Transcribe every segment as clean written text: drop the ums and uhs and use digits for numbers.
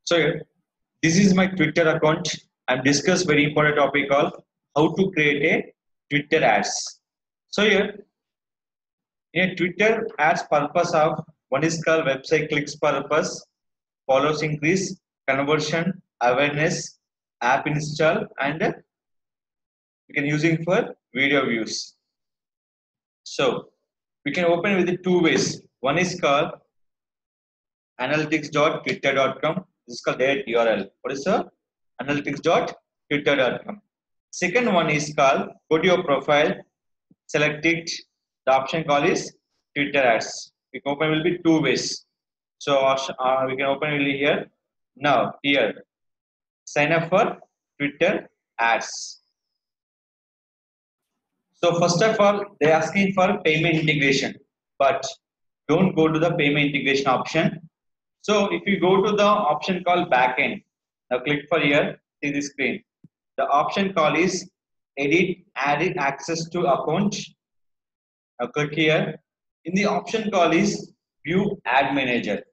So this is my Twitter account. I'm discuss very important topic called how to create a Twitter ads. So here in a Twitter ads purpose of one is called website clicks purpose, follows increase, conversion, awareness, app install, and we can using for video views. So we can open with the two ways. One is called analytics.twitter.com. This is called that URL. What is the analytics.twitter.com? Second one is called go to your profile, select it. The option call is Twitter ads. We can open will be two ways. So we can open really here. Now here, sign up for Twitter ads. So first of all, they're asking for payment integration, but don't go to the payment integration option. So if you go to the option called backend, now click for here, see the screen. The option call is edit, adding access to account. Now click here. In the option call is view ad manager.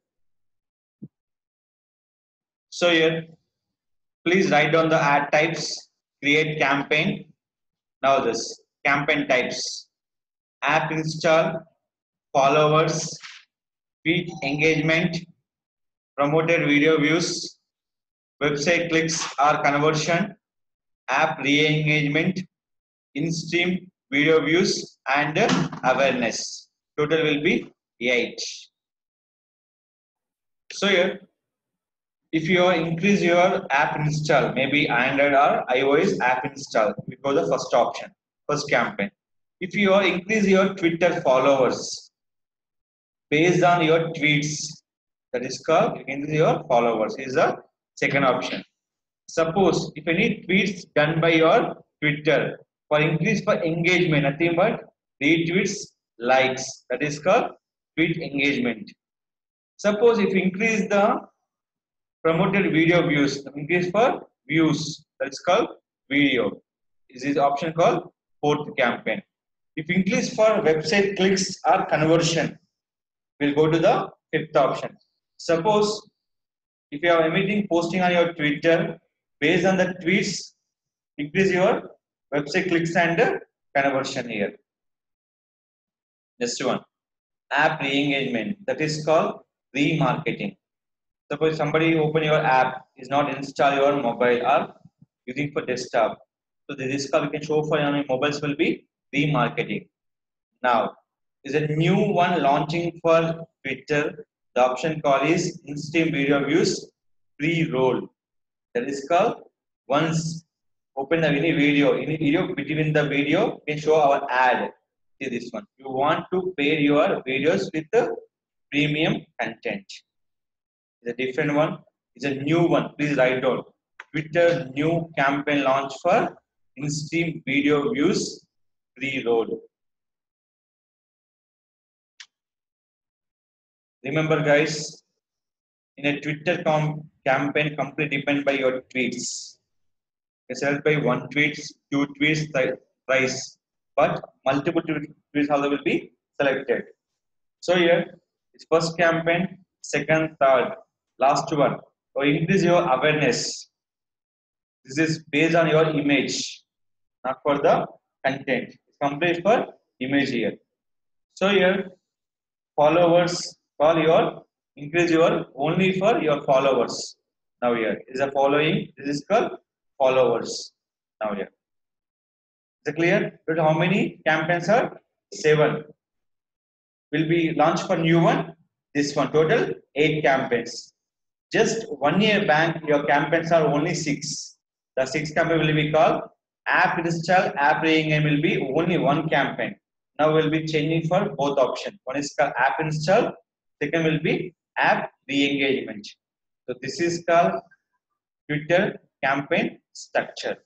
So here, please write down the ad types, create campaign. Now this campaign types, app install, followers, feed engagement, promoted video views, website clicks or conversion, app re-engagement, in-stream video views, and awareness. Total will be 8. So here, if you increase your app install, maybe Android or iOS app install, we go the first option, first campaign. If you increase your Twitter followers based on your tweets, that is called increase your followers is the second option. Suppose if any tweets done by your Twitter for increase for engagement, nothing but retweets, likes, that is called tweet engagement. Suppose if you increase the promoted video views, increase for views, that's called video. This is option called fourth campaign. If increase for website clicks or conversion, we'll go to the fifth option. Suppose if you are emitting posting on your Twitter, based on the tweets, increase your website clicks and conversion here. Next one, app re-engagement, that is called remarketing. Suppose somebody open your app, is not install your mobile or using for desktop. So this call we can show for your mobiles will be remarketing. Now is a new one launching for Twitter. The option call is instant video views pre-roll. That is called once open any video between the video we can show our ad. See this one. You want to pair your videos with the premium content. It's a different one. It's a new one. Please write down. Twitter new campaign launch for in-stream video views pre-roll. Remember, guys, in a Twitter campaign, completely depend by your tweets. You select by one tweets, two tweets, thrice, but multiple tweets also will be selected. So here, it's first campaign, second, third, last one. So increase your awareness. This is based on your image, not for the content. It's complete for image here. So here, followers, call your increase your only for your followers. Now here is a following. This is called followers. Now here. Is it clear? But how many campaigns are? 7. Will be launched for new one. This one total 8 campaigns. Just 1 year back, your campaigns are only 6. The 6 campaign will be called app install, app re-engagement will be only 1 campaign. Now we'll be changing for both options. One is called app install, second will be app re-engagement. So this is called Twitter campaign structure.